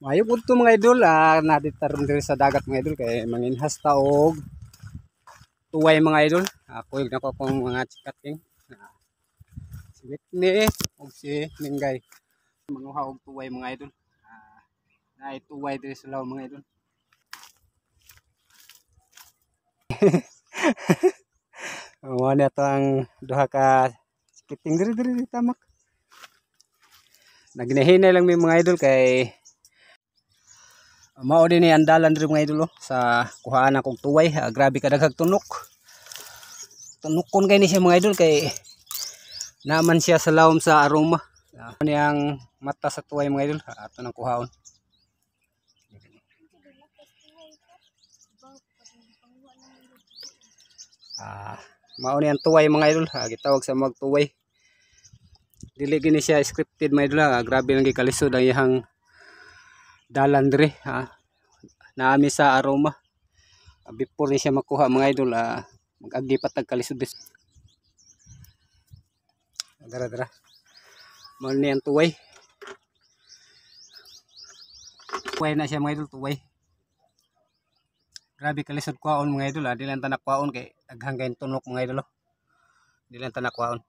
Mayo pud to mga idol, naditaron diri sa dagat mga idol kay manginhas ta og tuway mga idol. Kuig na ko akong mga chikating. Si Whitney og si Mingay. Manguha og tuway mga idol. Naay tuway diri sa law mga idol. Mao na to ang duha ka chikiting diri tamak. Naginahinay lang mi mga idol kay mao din ni andalan diri mga idol sa kuhaan akong tuway. Grabe ka daghang tunok. Tunokon kay ni siya mga idol kay naman siya sa lawom sa aroma. Ano ang mata sa tuway mga idol. Ato nang kuhaon. Mao ni ang tuway mga idol. Gitawag sa magtuway. Dili gini siya scripted mga idol. Grabe lang gikalisod ang iyang dalan diri. Naami sa aroma. Before ni siya makuha mga idol, mag-agi patag kalisod bis. Dara. Mao ni ang tuway. Tuway na siya mga idol, tuway. Grabe kalisod kwaon mga idol. Di lang tanak kwaon kay daghang tunok mga idol. Di lang tanak kwaon.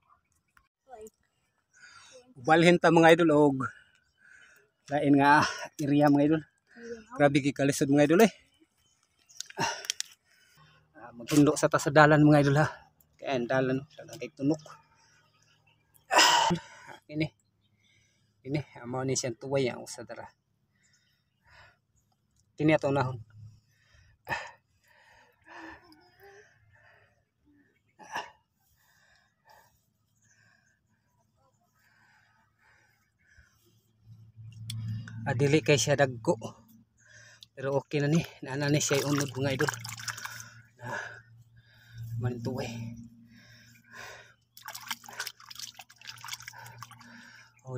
Ubalhin ta mga idol og lain nga area mga idol. Grabe gikalisod mga idol Maghindo sa tasadalan mga idol Kaya ang dalan daghang kay tunok. Ini amo ni siyang tuway ang usa dara. Kini ato nahon. Dili kay siya dagko. Pero okay na ni. Naana ni siya unod mga idol. Mantuway.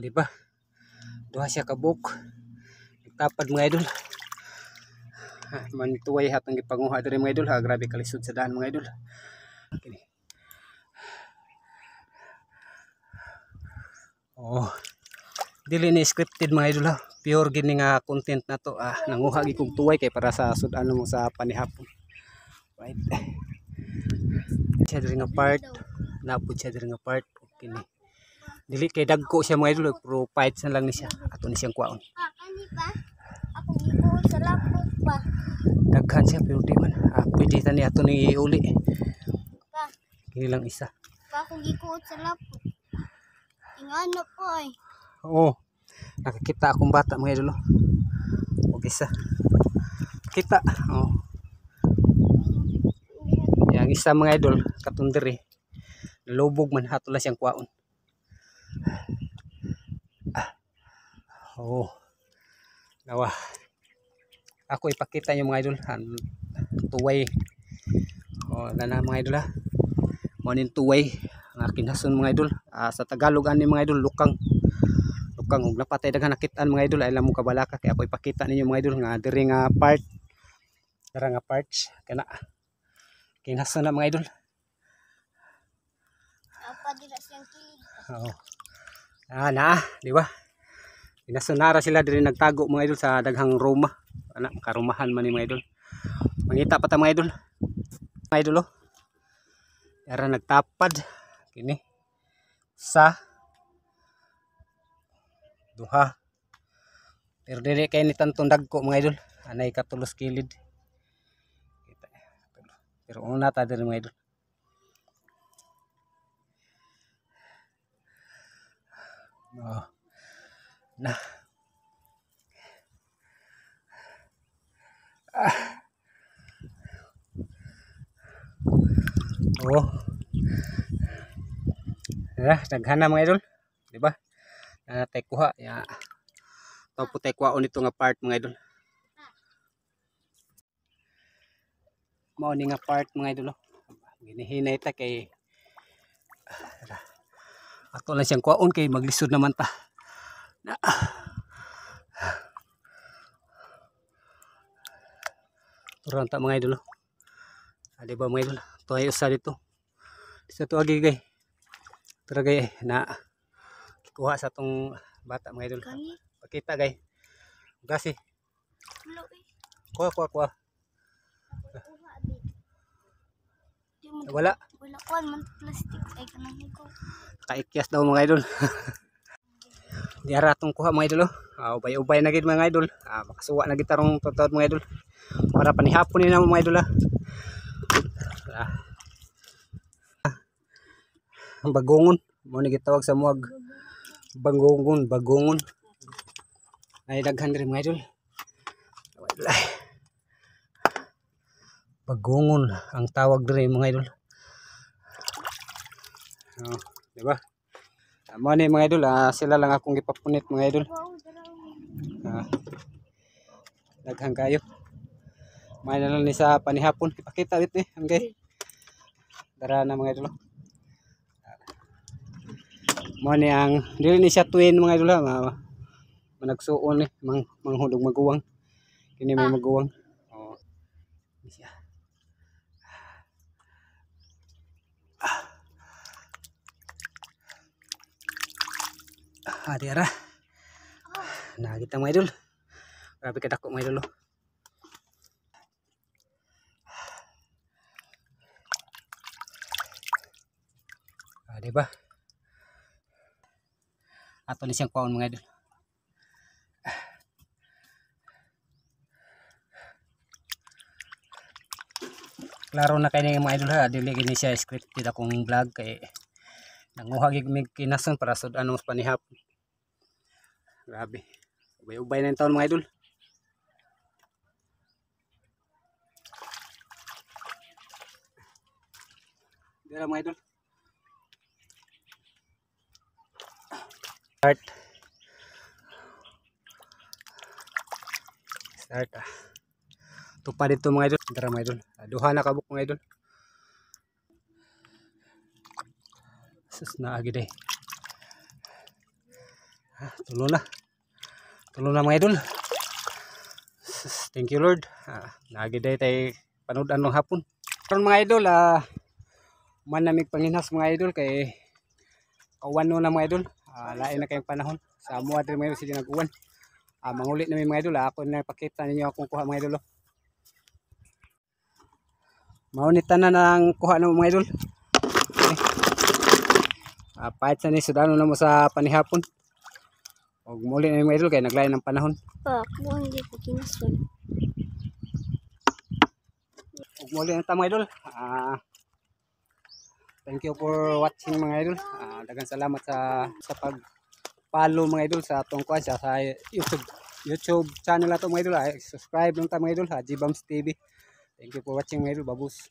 Di ba? Duha siya kabuk. Nagtapad mga idol. Mantuway hatong gipanguha diri mga idol Grabe kalisod sa daan mga idol. Okay. Dili ni scripted mga idol Pure gini nga content na to. Nanguha gi kog tuway kay para sa sudan mo sa panihapon. Right. Siya diri nga part. Napud siya diri nga part. Okay ni. Dili kay dagko siya mga idol pero fight na lang ni siya. Ato ni siyang kwaon. Kani ba? Ako iko sa laptop pa. Daghan siya pero di man. Pwede tani ato ni iuli. Pa. Kini lang isa. Pa ako iko sa laptop. Ingano po Nakakita akong bata mga idol. Og isa. Kita. Yang isa mga idol katong diri. Lubog man hatula siyang kwaon. Nawa. Ako ipakita niyo mga idol tuway. Nana mga idol Mo nin tuway ang akin hason mga idol. Sa Tagalog ani mga idol lukang ug napatay daghan nakitaan mga idol ay lamo kabalaka kay ako ipakita ninyo mga idol nga diri nga part dara nga parts kana kinhason na mga idol. Apa dira siyang kilid. Di ba? Inasunara sila diri nagtago mga idol sa daghang Roma. Karumahan man ni mga idol. Mangita pa ta mga idol. Mga idol Yara nagtapad kini sa duha. Pero dili kay ni tantong dagko mga idol. Anay katulos kilid. Pero una ta diri mga idol. Daghan na mga idol, di ba? Natay kuha ya. Taw putay kuhaon ito nga part mga idol. Mao ni nga part mga idol. Ginihinay ta kay ato lang siyang kuhaon kay maglisod naman ta. Turan ta mga idol. Di ba mga idol? Tuhay usa dito. Sa tuagi gay. Tara gay na kuha sa tong bata mga idol. Pakita gay. Gasi. Wala eh. Kuha. Uha di. Di mo Wala. wala kuan man plastic ay kanang ikaw. Kaikyas daw mga idol. Di ara tong kuha mga idol. Ubay-ubay na gid mga idol. Makasuwa na gitarong tutod mga idol. Para panihapon ni na mga idol ah. Bagongon mo ni gitawag sa muag. Bagongon. Ay daghan diri mga idol. Bagongon ang tawag diri mga idol. Di ba? Mo ni mga idol, sila lang akong gipapunit mga idol. Wow, daraw. Daghang kayo. May na lang ni sa panihapon. Ipakita ulit ni. Okay. Tara na mga idol. Mo ni ang dili ni siya twin mga idol ha. Managsuon ni manghudog maguwang. Kini may maguwang. Oh. Siya. Di ara. Nakita mga idol. Grabe kadako mga idol. Di ba? Ato ni siyang kuwaon mga idol. Klaro na kayo mga idol ha. Dili gini siya scripted akong vlog kay nanguhagig mig kinason para sa anong panihap. Grabe. Ubay-ubay na yung taon mga idol. Dira mga idol. Start. Tupa dito mga idol. Dara mga idol. Duha na kabuk mga idol. Sus na agi day. Tulo na mga idol. Sus, thank you Lord. Naagi day tay panood-an ng hapon. Karon mga idol, man namig panginhas mga idol kay kawan na mga idol. Lain na kayong panahon. Sa amo adre mga idol sige nag-uwan. Mangulit na mga idol. Ako na pakita ninyo akong kuha mga idol. Maunitan na ng kuha ng mga idol. Okay. Pahit sa ni sudano na mo sa panihapon. Og muli na mga idol kay naglain ng panahon. Mo hindi ko kinason. Og muli na ta mga idol. Thank you for watching mga idol. Daghang salamat sa pag-follow mga idol sa atong kuha sa YouTube channel nato mga idol. Subscribe lang ta mga idol ha, Gbams TV. Thank you for watching mga idol. Babus.